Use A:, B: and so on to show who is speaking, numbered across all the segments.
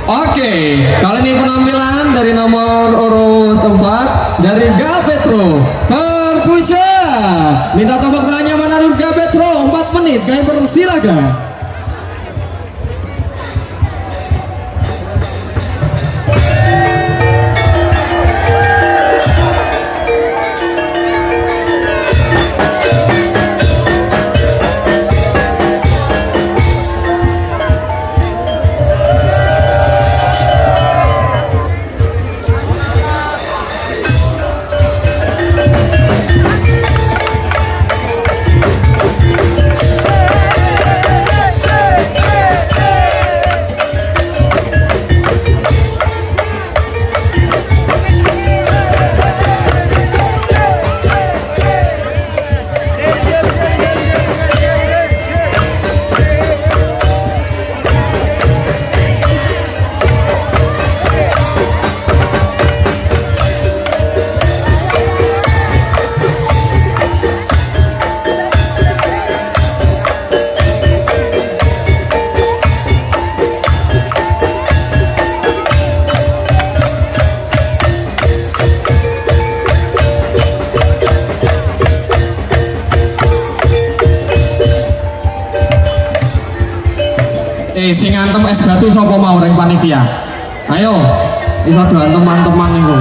A: Oke, kali ini penampilan dari nomor urut 4 dari Gapetro Perkusya. Minta tepuk tangannya mana dulu Gapetro, 4 menit, kami persilakan. Sing ngantem es batu sapa mau ring panitia. Ayo, iso doan teman-teman niku.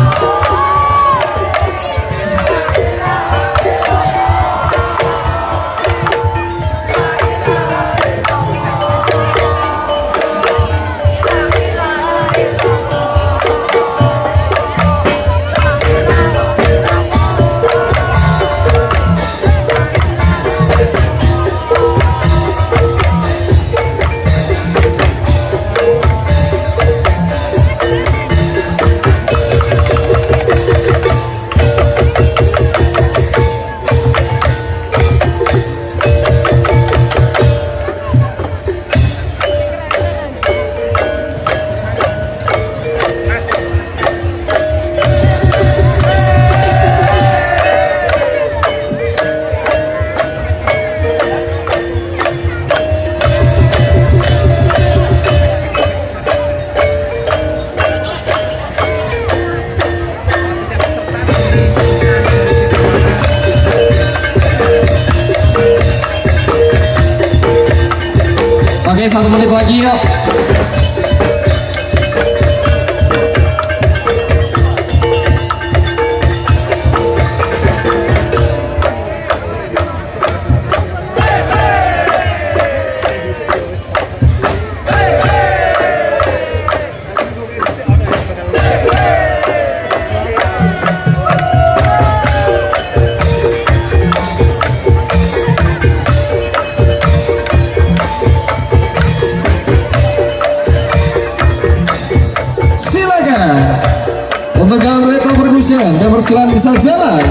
A: Oke, 1 menit lagi yuk. Untuk Gapetro Perkusya, dan persilahan bisa jalan.